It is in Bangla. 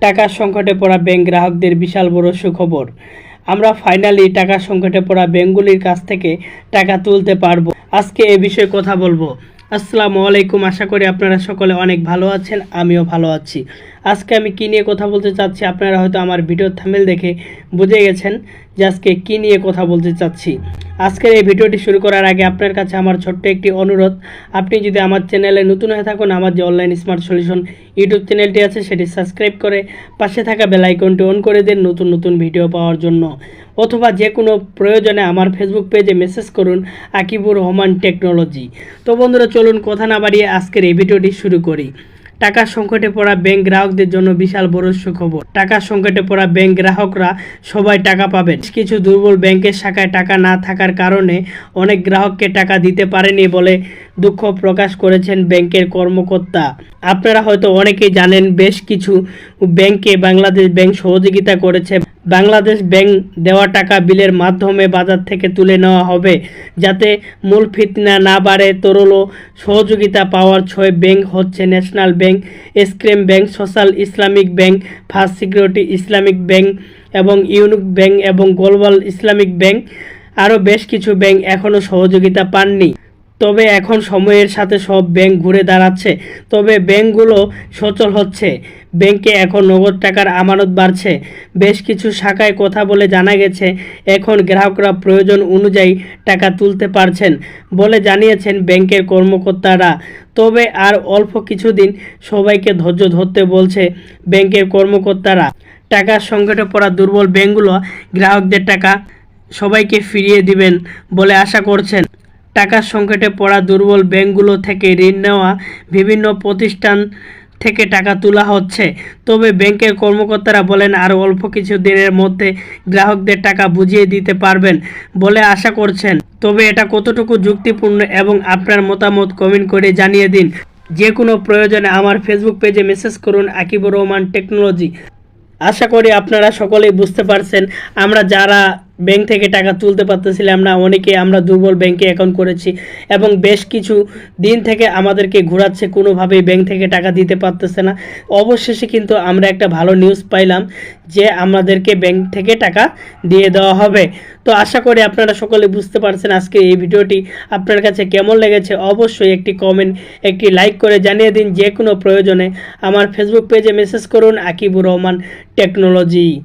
টাকার সংকটে পড়া ব্যাংক গ্রাহকদের বিশাল বড় সুখবর। আমরা ফাইনালি টাকার সংকটে পড়া ব্যাংকগুলির কাছ থেকে টাকা তুলতে পারবো। আজকে এ বিষয়ে কথা বলবো। আসসালামু আলাইকুম, আশা করি আপনারা সকলে অনেক ভালো আছেন, আমিও ভালো আছি। আজকে আমি কী নিয়ে কথা বলতে চাচ্ছি, আপনারা হয়তো আমার ভিডিওর থাম্বনেল দেখে বুঝে গেছেন যে আজকে কী নিয়ে কথা বলতে চাচ্ছি। আজকের এই ভিডিওটি শুরু করার আগে আপনার কাছে আমার ছোট্ট একটি অনুরোধ, আপনি যদি আমার চ্যানেলে নতুন হয়ে থাকুন, আমার যে অনলাইন স্মার্ট সলিউশন ইউটিউব চ্যানেলটি আছে সেটি সাবস্ক্রাইব করে পাশে থাকা বেল আইকনটি অন করে দেন নতুন নতুন ভিডিও পাওয়ার জন্য, অথবা যে কোনো প্রয়োজনে আমার ফেসবুক পেজে মেসেজ করুন আকিবুর রহমান টেকনোলজি। তো বন্ধুরা, চলুন কথা না বাড়িয়ে আজকের এই ভিডিওটি শুরু করি। টাকার সংকটে পড়া ব্যাংক গ্রাহকদের জন্য বিশাল বড় সুখবর। টাকার সংকটে পড়া ব্যাংক গ্রাহকরা সবাই টাকা পাবেন। কিছু দুর্বল ব্যাংকের শাখায় টাকা না থাকার কারণে অনেক গ্রাহককে টাকা দিতে পারেনি বলে দুঃখ প্রকাশ করেছেন ব্যাংকের কর্মকর্তা। আপনারা হয়তো অনেকেই জানেন, বেশ কিছু ব্যাংকে বাংলাদেশ ব্যাংক সহযোগিতা করেছে। বাংলাদেশ ব্যাংক দেওয়া টাকা বিলের মাধ্যমে বাজার থেকে তুলে নেওয়া হবে, যাতে মূল ফিতনা না বাড়ে। তরল সহযোগিতা পাওয়ার 6 ব্যাংক হচ্ছে national bank, Exim bank, social Islamic bank, first security Islamic bank এবং ইউনিক ব্যাংক এবং গ্লোবাল ইসলামিক ব্যাংক। আরও বেশ কিছু ব্যাংক এখনও সহযোগিতা পাননি, তবে এখন সময়ের সাথে সব ব্যাংক ঘুরে দাঁড়াচ্ছে। তবে ব্যাংকগুলো সচল হচ্ছে। ব্যাংকে এখন নগদ টাকার আমানত বাড়ছে। বেশ কিছু শাখায় কথা বলে জানা গেছে, এখন গ্রাহকরা প্রয়োজন অনুযায়ী টাকা তুলতে পারছেন বলে জানিয়েছেন ব্যাংকের কর্মকর্তারা। তবে আর অল্প কিছুদিন, সবাইকে ধৈর্য ধরতে বলছে ব্যাংকের কর্মকর্তারা। টাকার সংকটে পড়া দুর্বল ব্যাংকগুলো গ্রাহকদের টাকা সবাইকে ফিরিয়ে দিবেন বলে আশা করছেন। টাকার সংকটে পড়া দুর্বল ব্যাংকগুলো থেকে ঋণ নেওয়া বিভিন্ন প্রতিষ্ঠান থেকে টাকা তোলা হচ্ছে। তবে ব্যাংকের কর্মকর্তারা বলেন, আরও অল্প কিছু দিনের মধ্যে গ্রাহকদের টাকা বুঝিয়ে দিতে পারবেন বলে আশা করছেন। তবে এটা কতটুকু যুক্তিপূর্ণ এবং আপনার মতামত কমেন্ট করে জানিয়ে দিন। যে কোনো প্রয়োজনে আমার ফেসবুক পেজে মেসেজ করুন আকিবুর রহমান টেকনোলজি। আশা করি আপনারা সকলেই বুঝতে পারছেন, আমরা যারা ব্যাংক থেকে টাকা তুলতে পারতেছিলাম না, অনেকে আমরা দুর্বল ব্যাংকে অ্যাকাউন্ট করেছি এবং বেশ কিছু দিন থেকে আমাদেরকে ঘোরাচ্ছে, কোনোভাবেই ব্যাংক থেকে টাকা দিতে পারতেছে না। অবশেষে কিন্তু আমরা একটা ভালো নিউজ পাইলাম যে আমাদেরকে ব্যাংক থেকে টাকা দিয়ে দেওয়া হবে। তো আশা করি আপনারা সকলে বুঝতে পারছেন আজকে এই ভিডিওটি আপনার কাছে কেমন লেগেছে। অবশ্যই একটি কমেন্ট, একটি লাইক করে জানিয়ে দিন। যে কোনো প্রয়োজনে আমার ফেসবুক পেজে মেসেজ করুন আকিবুর রহমান টেকনোলজি।